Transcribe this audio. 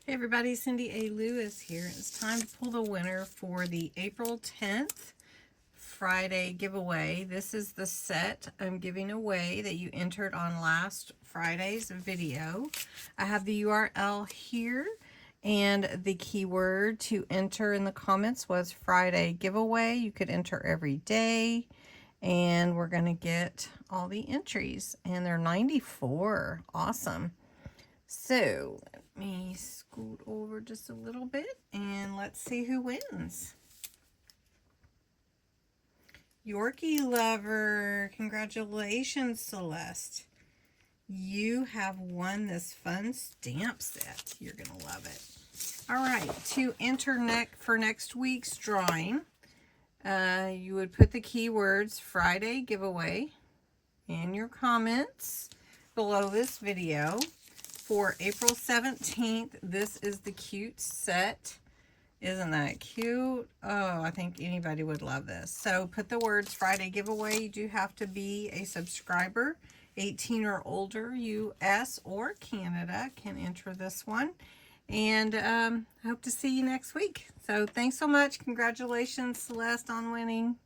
Hey everybody, CindyALewis here. It's time to pull the winner for the April 10th Friday giveaway. This is the set I'm giving away that you entered on last Friday's video. I have the URL here, and the keyword to enter in the comments was Friday giveaway. You could enter every day, and we're going to get all the entries, and they're 94. Awesome. So let me scoot over just a little bit and let's see who wins. Yorkie lover, congratulations, Celeste. You have won this fun stamp set. You're going to love it. All right, to enter for next week's drawing, you would put the keywords Friday giveaway in your comments below this video. For April 17th, this is the cute set. Isn't that cute? Oh, I think anybody would love this. So put the words Friday giveaway. You do have to be a subscriber. 18 or older, US or Canada can enter this one. And I hope to see you next week. So thanks so much. Congratulations, Celeste, on winning.